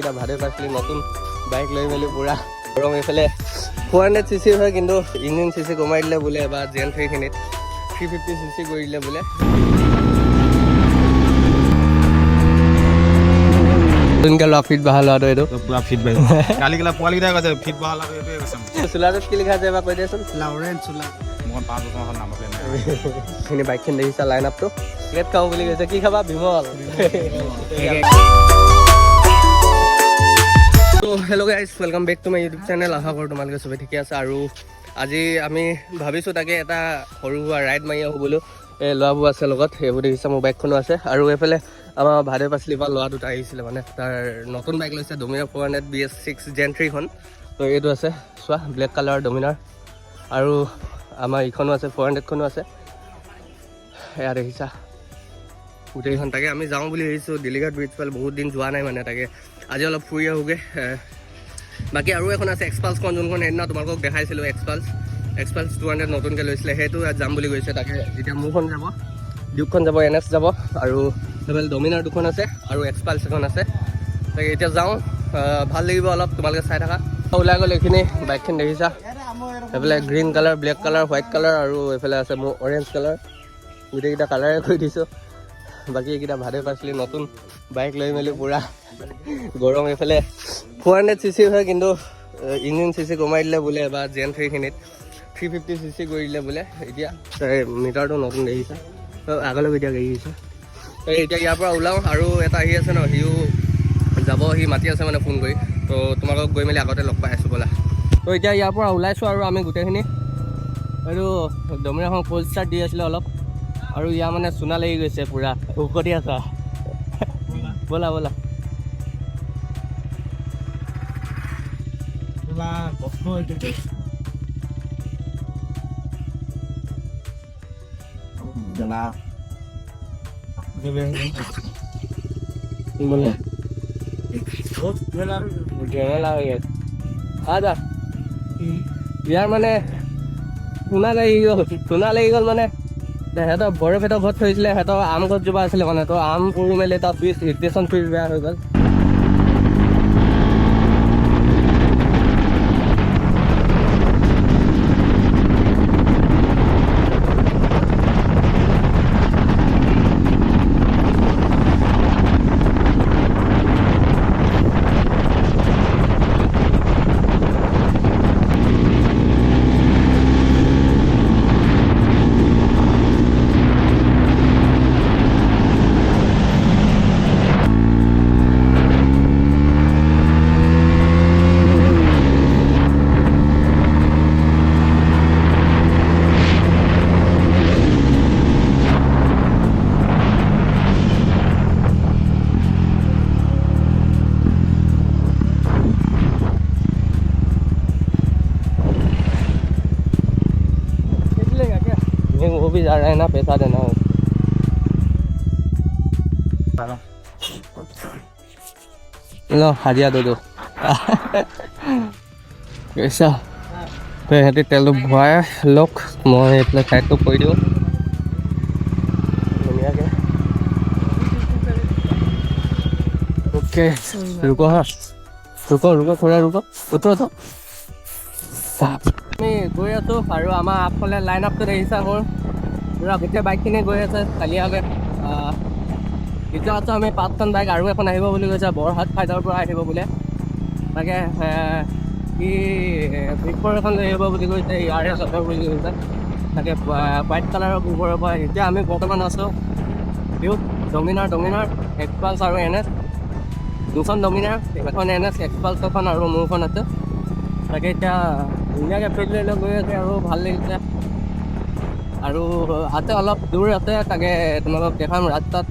এটা ভাড়ে পাইছিলি নতুন বাইক লৈ মেলি পুৰা গৰম। এইফালে 400cc হয়, কিন্তু ইঞ্জিন cc কমাই দিলে বোলে, বা Gen 3 খিনিত 350cc কৰি দিলে বোলে। নতুনকৈ লোৱা ফিট বহা লোৱাটো এইটো পুৰা ফিট বাঢ়ি কালি কেলা পোৱালিকেইটাই কৈছে ফিট বহা লোৱাটো এইটোৱে কৈছে। চোলাটোত কি লিখা আছে এবাৰ কৈ দিয়াচোন। লাউৰেঞ্চ চোলা মই 5 বছৰ হ'ল নাম প্লেট নাই। এইখিনি বাইকখিনি দেখিছা লাইন আপটো। টিকেট খাওঁ বুলি কৈছে। কি খাবা? Bimal. Hello' guys, welcome back to my YouTube channel. আশা কৰোঁ তোমালোকে চবেই ঠিকে আছে। আৰু আজি আমি ভাবিছোঁ তাকে এটা সৰু সুৰা ৰাইড মাৰি আহোঁ বোলো। এই ল'ৰাবোৰ আছে লগত, সেইবোৰ দেখিছা। মোৰ বাইকখনো আছে। আৰু এইফালে আমাৰ ভাড়ে পাচলি পৰা ল'ৰা দুটা আহিছিলে, মানে তাৰ নতুন বাইক লৈছে ডমিনাৰ 400 BS6 Gen 3 খন। তো এইটো আছে চোৱা, ব্লেক কালাৰ ডমিনাৰ। আৰু আমাৰ ইখনো আছে, 400 খনো আছে। এয়া দেখিছা গোটেইখন। তাকে আমি যাওঁ বুলি ভাবিছোঁ ডিলিঘাট ব্ৰিজ ফালে, বহুত দিন যোৱা নাই মানে। তাকে আজি অলপ ফুৰি আহোগৈ। বাকী আৰু এখন আছে এক্সপালছখন, যোনখন সেইদিনা তোমালোকক দেখাইছিলোঁ। এক্সপালছ 200 নতুনকৈ লৈছিলে, সেইটো যাম বুলি কৈছে। তাকে এতিয়া মোৰখন যাব, ডিউকখন যাব, NS যাব, আৰু সেইফালে ডমিনাৰ দুখন আছে, আৰু এক্সপালছ এখন আছে। তাকে এতিয়া যাওঁ, ভাল লাগিব অলপ, তোমালোকে চাই থাকা। ওলাই গ'ল এইখিনি বাইকখিনি দেখিছা। এইফালে green colour, black colour, white colour, আৰু এইফালে আছে মোৰ অৰেঞ্জ কালাৰ। গোটেইকেইটা কালাৰে কৰি দিছোঁ। বাকী এইকেইটা ভাড়ে পাইছিলি নতুন বাইক লৈ মেলি পুৰা গৰম। এইফালে 400cc হয়, কিন্তু ইঞ্জিন cc কমাই দিলে বোলে, বা Gen 3 খিনিত 350cc কৰি দিলে বোলে। এতিয়া মিটাৰটো নতুন দেখিছা, আগলৈ এতিয়া গাড়ী আহিছে। এতিয়া ইয়াৰ পৰা ওলাওঁ, আৰু এটা আহি আছে ন, সিও যাব, সি মাতি আছে মানে ফোন কৰি। তো তোমালোকক গৈ মেলি আগতে লগ পাই আছোঁ ব'লা। তো এতিয়া ইয়াৰ পৰা ওলাইছোঁ, আৰু আমি গোটেইখিনি এইটো ডমিনাৰখন ক'ল্ড ষ্টাৰ্ট দি আছিলে অলপ, আৰু ইয়াৰ মানে চুনা লাগি গৈছে পুৰা, উকতি আছা। ব'লা ব'লা। ইয়াৰ মানে চুনা লাগি গ'ল মানে। সিহঁতৰ বৰফেহঁতৰ ঘৰত থৈছিলে, সিহঁতৰ আম গছজোপা আছিলে মানে। তো আম পৰি মেলি তাৰ ফ্ৰিজ, ইলেক্ট্ৰিচিয়ান ফ্ৰিজ বেয়া হৈ গ'ল। वो भी जा रहा है ना, पैसा देना है। लो हाजिया दो कैसा তো সিহঁতে তেলটো ভৰাই লওক, মই এইফালে ছাইডটো কৰি দিওঁ ধুনীয়াকৈ। অ'কে ৰুক হা, ৰুক থোৰা ৰুক উঠো। আমি গৈ আছোঁ, আৰু আমাৰ আগফালে লাইন আপটো দেখিছা মোৰ, পুৰা গোটেই বাইকখিনি গৈ আছে কালিয়াকৈ। এতিয়া আছোঁ আমি 5খন বাইক, আৰু এখন আহিব বুলি কৈছে, বৰহাট ফাইডৰ পৰা আহিব বোলে। তাকে কি বিগৰ এখন লৈ আহিব বুলি কৈছে, ইয়াৰে চতৰ বুলি কৈছে। তাকে হোৱাইট কালাৰৰ বিগৰৰ পৰা। এতিয়া আমি বৰ্তমান আছোঁ ডিউক, ডমিনাৰ, এক্সপালছ আৰু NS। দুখন ডমিনাৰ, এখন NS, এক্সপালছ এখন, আৰু মোৰখন আছে। তাকে এতিয়া ধুনীয়াকৈ ফিল্ড লৈ গৈ আছে, আৰু ভাল লাগিছে। আৰু আছে অলপ দূৰ আছে, তাকে তোমালোকক দেখাম ৰাস্তাত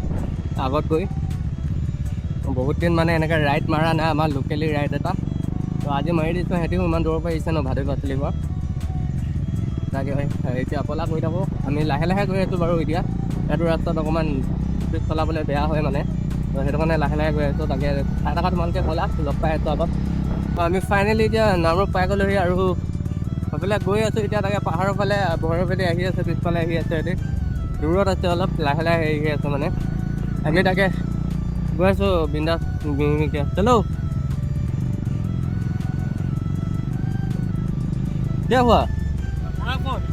আগত গৈ। বহুত দিন মানে এনেকৈ ৰাইড মাৰা নাই, আমাৰ লোকেলি ৰাইড এটা। তো আজি মাৰি দিছোঁ, সিহঁতিও ইমান দূৰৰ পৰা আহিছে ন, ভাড়ে পাচলিৰ পৰা। তাকে এতিয়া অকলা গৈ থাকোঁ, আমি লাহে লাহে গৈ আছোঁ বাৰু। এতিয়া এইটো ৰাস্তাত অকণমান স্পীড চলাবলৈ বেয়া হয় মানে, তো সেইটো কাৰণে লাহে লাহে গৈ আছোঁ। তাকে চাই থকা তোমালোকে ক'লা, লগ পাই আছোঁ আগত। তো আমি ফাইনেলি এতিয়া নামৰূপ পাই গ'লোহি, আৰু সেইফালে গৈ আছোঁ এতিয়া। তাকে পাহাৰৰ ফালে বৰফেদি আহি আছে, পিছফালে আহি আছে, সিহঁতি দূৰত আছে অলপ, লাহে লাহে আহি আছে মানে। আমি তাকে গৈ আছোঁ বিন্দাছ মিমিকৈ। চলো কিয় হোৱা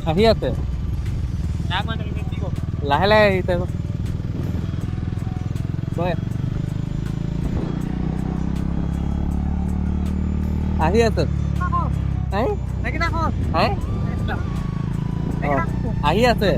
আহি আছে লাহে লাহে আহিছে আহি আছে আহি আছে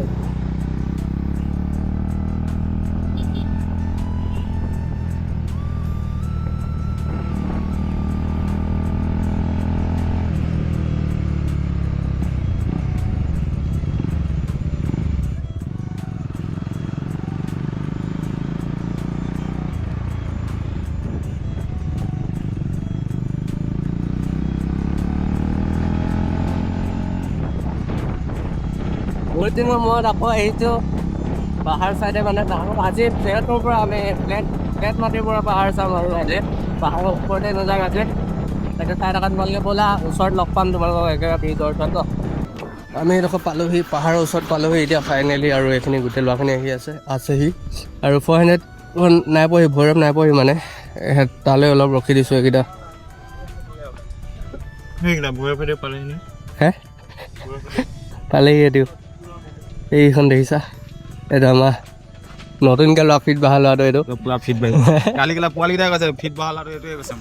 বহুত দিনৰ মূৰত আকৌ আহিছোঁ পাহাৰ চাইডে মানে আজি ফ্লেটৰ পৰা আমি ফ্লেট মাটিৰ পৰা পাহাৰ চাম আৰু আজি পাহাৰৰ ওপৰতে নাযাওঁ আজি তাকে চাই থকা তোমালোকে ব'লা ওচৰত লগ পাম তোমালোকক একেবাৰে ব্ৰিজৰ ওচৰত ন আমি এইডোখৰ পালোহি পাহাৰৰ ওচৰত পালোহি এতিয়া ফাইনেলি আৰু এইখিনি গোটেই ল'ৰাখিনি আছেহি আৰু 400 নাই পোৱাহি ভৈৰৱ নাই পোৱাহি মানে তালৈ অলপ ৰখি দিছোঁ এইকেইটা হে পালেহি এইটো এইখন দেখিছা এইটো আমাৰ নতুনকৈ লোৱা ফিট বহা লোৱাটো এইটো পুৰা ফিট বাঢ়িছে কালি কেলা পোৱালিকেইটাই কৈছে ফিট বহা ল'ৰাটো এইটোৱে কৈছে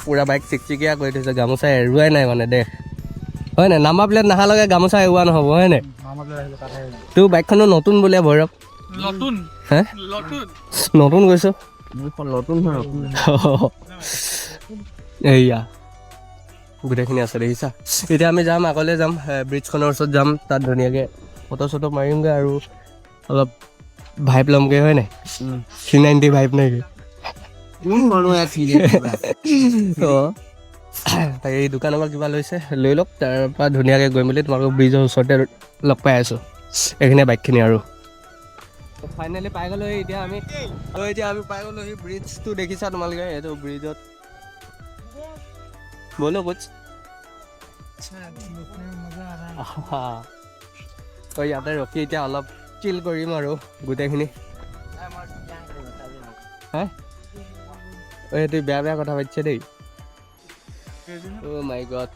পুৰা বাইক চিকচিকীয়া কৰি থৈছে গামোচা এৰুৱাই নাই মানে দে হয় নাই নাম্বাৰ প্লেট নাহালৈকে গামোচা এৰুৱা নহ'ব হয় নাই তোৰ বাইকখনো নতুন বোলে ভৈৰৱ হে নতুন কৈছ নতুন এইয়া গোটেইখিনি আছে দেখিছা এতিয়া আমি যাম আগলৈ যাম ব্ৰিজখনৰ ওচৰত যাম তাত ধুনীয়াকৈ ফটো চটো মাৰিমগৈ আৰু অলপ ভাইব ল'মগৈ হয় নাই 390 ভাইব নেকি অঁ তাকে এই দোকানৰ পৰা কিবা লৈছে লৈ লওক তাৰপৰা ধুনীয়াকৈ গৈ মেলি তোমালোকক ব্ৰিজৰ ওচৰতে লগ পাই আছোঁ এইখিনিয়ে বাইকখিনি আৰু ফাইনেলি পাই গ'লোহি এতিয়া আমি পাই গ'লোহি ব্ৰিজটো দেখিছা তোমালোকে এইটো ব্ৰিজত बोलो कुछ তই ইয়াতে ৰখি এতিয়া অলপ চিল কৰিম আৰু গোটেইখিনি হে তুই বেয়া কথা পাতিছে দেই অ' মাই গড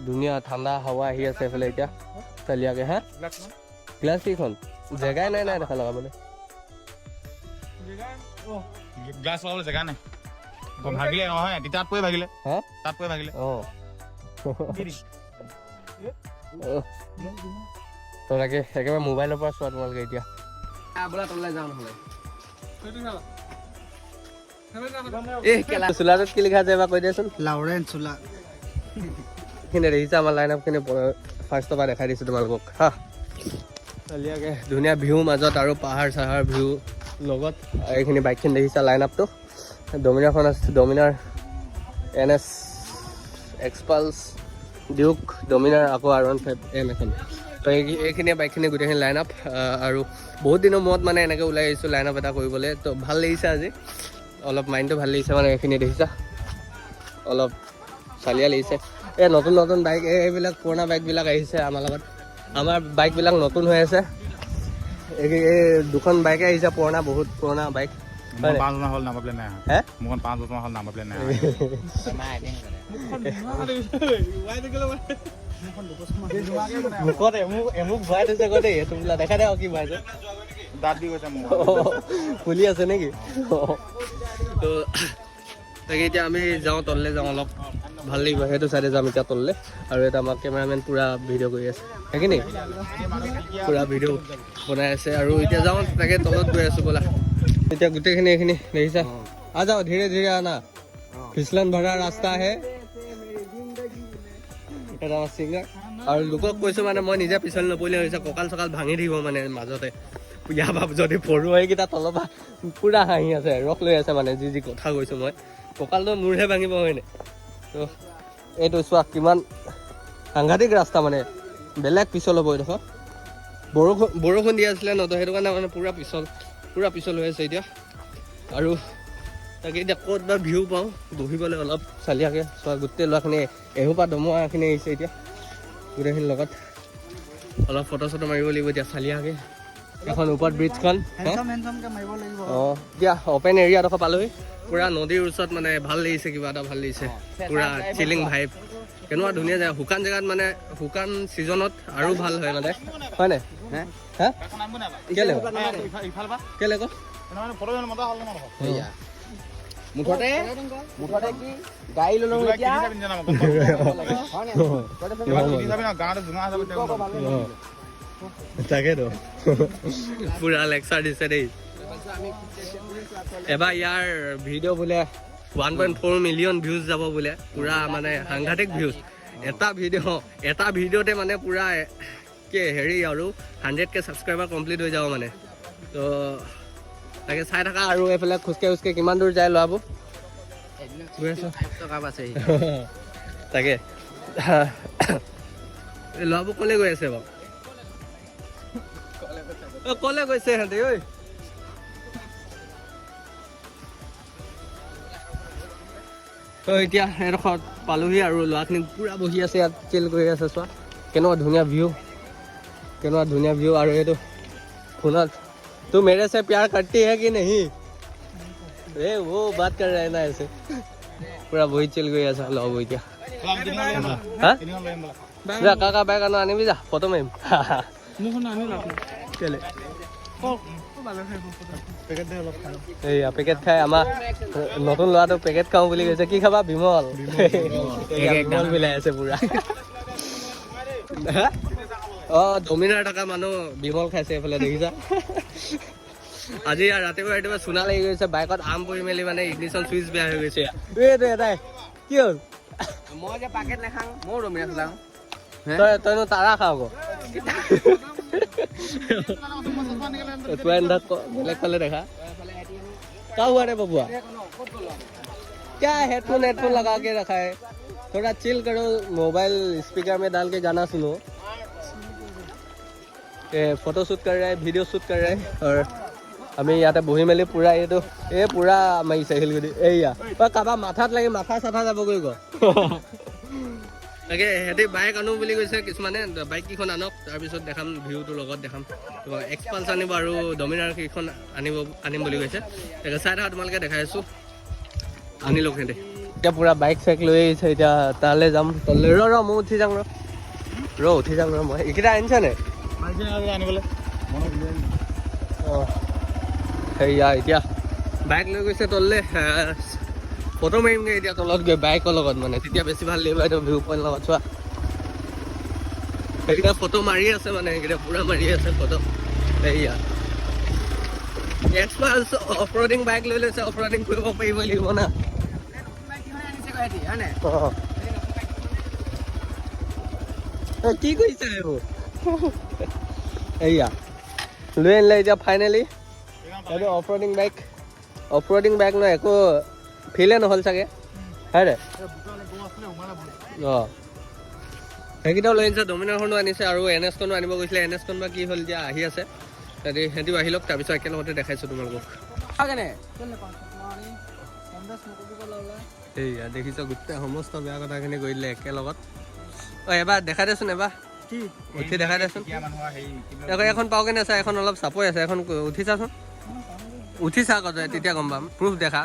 ধুনীয়া ঠাণ্ডা হাৱা আহি আছে এইফালে এতিয়া চালিয়াকে হা গ্লাছ কেইখন জেগাই নাই দেখা লগাবলৈ গ্লাছ লগাবলৈ জেগা নাই ভাগিলে নহয় তাত পৰি ভাগিলে হা তাত পৰি ভাগিলে তাকে একেবাৰে মোবাইলৰ পৰা চোৱা তোমালোকে এতিয়া বোলা তললৈ যাওঁ নহ'লে চোলাটোত কি লিখা আছে এবাৰ কৈ দিয়াচোন লাউৰেন চোলা এইখিনি দেখিছা আমাৰ লাইন আপখিনি ফাৰ্ষ্টৰ পৰা দেখাই দিছোঁ তোমালোকক হা চালিয়াকৈ ধুনীয়া ভিউ মাজত আৰু পাহাৰ চাহাৰ ভিউ লগত এইখিনি বাইকখিনি দেখিছা লাইন আপটো ডমিনাৰখন আছে Dominar NS XPulse Duke Dominar আকৌ R15 M এখন তো এইখিনিয়ে বাইকখিনি গোটেইখিনি লাইন আপ আৰু বহুত দিনৰ মূৰত মানে এনেকৈ ওলাই আহিছোঁ লাইন আপ এটা কৰিবলৈ তো ভাল লাগিছে আজি অলপ মাইণ্ডটো ভাল লাগিছে মানে এইখিনি দেখিছা অলপ চালিয়া লাগিছে এই নতুন নতুন বাইক এইবিলাক পুৰণা বাইকবিলাক আহিছে আমাৰ লগত আমাৰ বাইকবিলাক নতুন হৈ আছে এই দুখন বাইকে আহিছে পুৰণা বহুত পুৰণা বাইক 5 বছৰ হ'ল নাম্বাৰ প্লেট নাই হে মোৰ 5 বছৰ হ'ল নাম্বাৰ প্লেট নাই মোক ভৰাই থৈছে গৈ দেই এইটো বোলা দেখা দে কি ভৰাইছে দাঁত দি গৈছে মোৰ ফুলি আছে নেকি তো তাকে এতিয়া আমি যাওঁ তললৈ যাওঁ অলপ ভাল লাগিব সেইটো চাইডে যাম এতিয়া তললৈ আৰু এটা আমাৰ কেমেৰামেন পূৰা ভিডিঅ' কৰি আছে সেইখিনি পূৰা ভিডিঅ' বনাই আছে আৰু এতিয়া যাওঁ তাকে তলত গৈ আছোঁ ব'লা এতিয়া গোটেইখিনি এইখিনি দেখিছা যাওঁ ধীৰে ধীৰে আনা फिसलन भरा रास्ता है এটা চিংগাৰ আৰু লোকক কৈছোঁ মানে মই নিজে পিছল নপৰিলে হৈছে কঁকাল চকাল ভাঙি দিব মানে মাজতে ইয়াৰ পৰা যদি পঢ়ো এইকেইটা তলৰ পৰা পূৰা হাঁহি আছে ৰস লৈ আছে মানে যি কথা কৈছোঁ মই কঁকালটো মোৰহে ভাঙিব হয়নে তো এইটো চোৱা কিমান সাংঘাতিক ৰাস্তা মানে বেলেগ পিছল হ'ব এইডোখৰ বৰষুণ দি আছিলে ন তো সেইটো কাৰণে মানে পূৰা পিছল হৈ আছে এতিয়া আৰু তাকে এতিয়া ক'ত বা ভিউ পাওঁ বহিবলৈ অলপ চালিয়াকৈ চোৱা গোটেই ল'ৰাখিনি এসোপা দমৰাখিনি আহিছে এতিয়া গোটেইখিনিৰ লগত অলপ ফটো চটো মাৰিব লাগিব এতিয়া চালিয়াকৈ এখন ওপৰত ব্ৰিজখন অঁ এতিয়া অ'পেন এৰিয়াডোখৰ পালোহি পূৰা নদীৰ ওচৰত মানে ভাল লাগিছে কিবা এটা ভাল লাগিছে পূৰা চিলিং ভাইব কেনেকুৱা ধুনীয়া জেগা শুকান জেগাত মানে শুকান ছিজনত আৰু ভাল হয় মানে হয় নাই হা কেলে কেলে ক মুঠতে কি গাড়ী ল'লো এতিয়া তাকেতো পুৰা লেকচাৰ দিছে দেই এবাৰ ইয়াৰ ভিডিঅ' বোলে 1.4 মিলিয়ন ভিউজ যাব বোলে পুৰা মানে সাংঘাতিক ভিউজ এটা ভিডিঅ'তে মানে পুৰা কি হেৰি আৰু 100K ছাবস্ক্ৰাইবাৰ কমপ্লিট হৈ যাব মানে তো তাকে চাই থাকা আৰু এইফালে খোজকাঢ়ি কিমান দূৰ যায় ল'ৰাব তাকে ল'ৰাবোৰ ক'লে গৈ আছে বাৰু ক'লে গৈছে সিহঁতে ঐ তো এতিয়া এডোখৰত পালোহি আৰু ল'ৰাখিনি পূৰা বহি আছে ইয়াত চিল কৰি আছে চোৱা কেনেকুৱা ধুনীয়া ভিউ আৰু এইটো শুনা तू मेरे से प्यार करती है कि नहीं ए वो बात कर रहे ना ऐसे पूरा वही चल गई ऐसा लो वही क्या हाँ जा काका बैग आना आने भी जा फोटो में चले পেকেট খাই আমাৰ নতুন ল'ৰাটো পেকেট খাওঁ বুলি কৈছে কি খাবা বিমল বিমল মিলাই আছে পুৰা ডমিনাৰ থকা মানুহ বিমল খাইছে এইফালে দেখিছা আজি ৰাতিপুৱা চুনা লাগি গৈছে বাইকত আম পৰি মেলি মানে ইগনিশ্যন চুইচ বেয়া হৈ গৈছে এটাই কি হ'ল মই যে পেকেট নাখাওঁ মই ডমিনাৰ চলাওঁ তইনো তাৰা খাওঁ আকৌ बेलेग फाले देखा क्या हुआ रे बबुआ क्या हेडफोन लगा के रखा है थोड़ा चिल करो मोबाइल स्पीकर में डाल के गाना सुनो फोटो शूट कर रहे हैं वीडियो शूट कर रहे हैं और हमें यहाँ बही मेली पूरा ये तो ये पूरा मारिছে শিলগুটি এইয়া কাবা মাথাত লাগি মাথা চাথা যাবগৈ গ তাকে হেঁতি বাইক আনো বুলি কৈছে কিছুমানে বাইক কেইখন আনক তাৰপিছত দেখাম ভিউটোৰ লগত দেখাম এক্সপালছ আনিব আৰু ডমিনাৰ কেইখন আনিম বুলি কৈছে তাকে চাই থাকা তোমালোকে দেখাই আছোঁ আনি লওক সিহঁতে এতিয়া পূৰা বাইক চাইক লৈ আহিছে এতিয়া তালৈ যাম তললৈ ৰ মই উঠি যাম উঠি যাম মই এইকেইটা আনিছানে আনিবলৈ অঁ সেয়া এতিয়া বাইক লৈ গৈছে তললৈ ফটো মাৰিমগৈ এতিয়া তলত গৈ বাইকৰ লগত মানে তেতিয়া বেছি ভাল লাগিব এইটো ভিউ পইণ্ট লগত চোৱা সেইকেইটা ফটো মাৰি আছে মানে সেইকেইটা পূৰা মাৰি আছে ফটো সেয়া এক্সপালছ অফ ৰডিং বাইক লৈ লৈছে অফ ৰডিং কৰিব পাৰিব লাগিব না কি কৰিছে এইবোৰ এয়া লৈ আনিলে এতিয়া ফাইনেলি এইটো অফ ৰডিং বাইক নহয় একো ফিলে নহ'ল চাগে হয় দে অঁ সেইকেইটাও লৈ আনিছে ডমিনাৰখনো আনিছে আৰু NSখনো আনিব গৈছিলে NSখন বা কি হ'ল এতিয়া আহি আছে সিহঁতিও আহি লওক তাৰপিছত একেলগতে দেখাইছোঁ তোমালোকক সেয়া দেখিছ গোটেই সমস্ত বেয়া কথাখিনি কৰি দিলে একেলগত অঁ এবাৰ দেখাই দেচোন এবাৰ উঠি দেখাই দেচোন এখন পাওঁগৈ নাচা এখন অলপ চাপৰি আছে এখন উঠি চাচোন উঠি চা কথা তেতিয়া গম পাম প্ৰুফ দেখা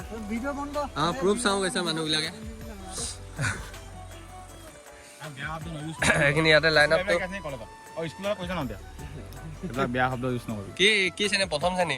অঁ প্ৰুফ চাওঁ গৈছে মানুহবিলাকে সেইখিনি ইয়াতে লাইন আপটো বেয়া শব্দ ইউজ নকৰিবি কি শ্ৰেণী প্ৰথম শ্ৰেণী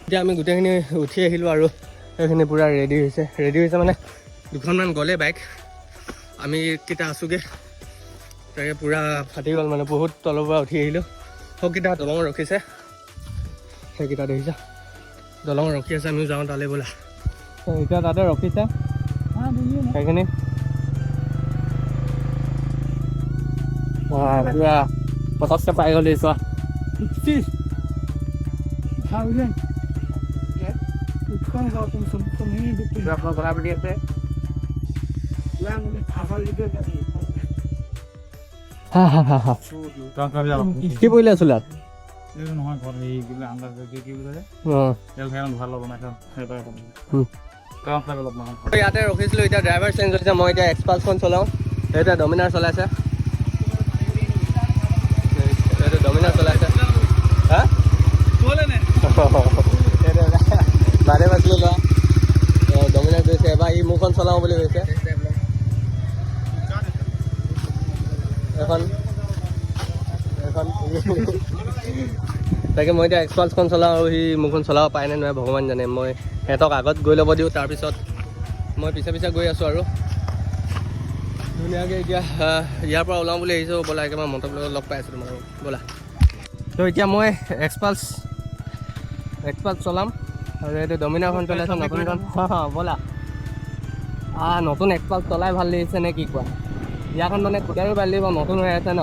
এতিয়া আমি গোটেইখিনি উঠি আহিলোঁ আৰু সেইখিনি পূৰা ৰেডি হৈছে মানে দুখনমান গ'লে বাইক আমি কেইটা আছোঁগৈ তাকে পূৰা ফাটি গ'ল মানে বহুত তলৰ পৰা উঠি আহিলোঁ সবকেইটা দলং ৰখিছে সেইকেইটা দেখিছা দলং ৰখি আছে আমিও যাওঁ তালৈ বোলা এতিয়া তাতে ৰখিছে সেইখিনি পূৰা পটককৈ পাই গ'লি চোৱা কি পৰিলে আছিলে ইয়াতে ৰখিছিলোঁ, এতিয়া ড্ৰাইভাৰ চেঞ্জ হৈছে। মই এতিয়া এক্সপালছখন চলাওঁ, এতিয়া ডমিনাৰ চলাইছে, এইটো ডমিনাৰ চলাইছে। হা বাৰে বাছিলোঁ লোৱা ডমিনাৰ গৈছে। এবাৰ ই মোৰখন চলাওঁ বুলি কৈছে। এখন তাকে মই এতিয়া এক্সপালছখন চলাওঁ আৰু সি মোৰখন চলাব পাৰে নে নোৱাৰে ভগৱান জানে। মই সিহঁতক আগত গৈ ল'ব দিওঁ, তাৰপিছত মই পিছে পিছে গৈ আছোঁ আৰু ধুনীয়াকৈ। এতিয়া ইয়াৰ পৰা ওলাওঁ বুলি আহিছোঁ। ব'লা একেবাৰে মণ্টৰ লগত লগ পাই আছোঁ তোমালোকক, ব'লা। তো এতিয়া মই এক্সপালছ চলাম আৰু এইটো ডমিনাৰখন চলাইছোঁ নতুনখন। ব'লা নতুন এক্সপালছ চলাই ভাল লাগিছে নে কি কোৱা? ইয়াৰখন মানে কুটাৰো ভাল লাগিব, নতুন হৈ আছে ন।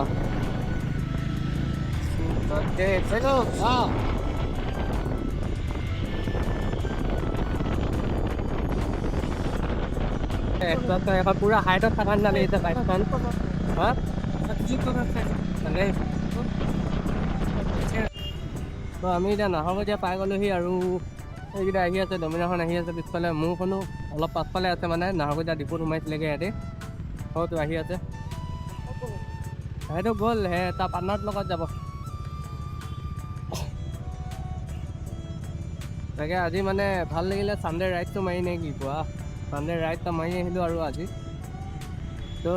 এখন পুৰা হাইটত থকা নিচিনা লাগিছে বাইকখন। তো আমি এতিয়া নাহৰকটীয়া পাই গ'লোহি আৰু এইকেইটা আহি আছে, ডমিনাৰখন আহি আছে পিছফালে। মোৰখনো অলপ পাছফালে আছে, মানে নাহৰকটীয়া ডিপুত সোমাইছিলেগৈ সিহঁতি। হয়তো আহি আছে, সেইটো গ'ল তাৰ পাৰ্টনাৰৰ লগত যাব। তাকে আজি মানে ভাল লাগিলে ছানডে ৰাইডটো মাৰি নে কি কোৱা? ছানডে ৰাইডটা মাৰি আহিলোঁ আৰু আজি। তো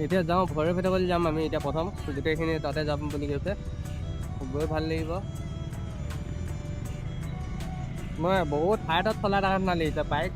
এতিয়া যাওঁ ভৈৰৱকুণ্ডলৈ যাম আমি এতিয়া প্ৰথম, গোটেইখিনি তাতে যাম বুলি কৈছে। গৈ ভাল লাগিব। মই বহুত হাইটত চলাই থকা নিচিনা লাগিছে বাইক।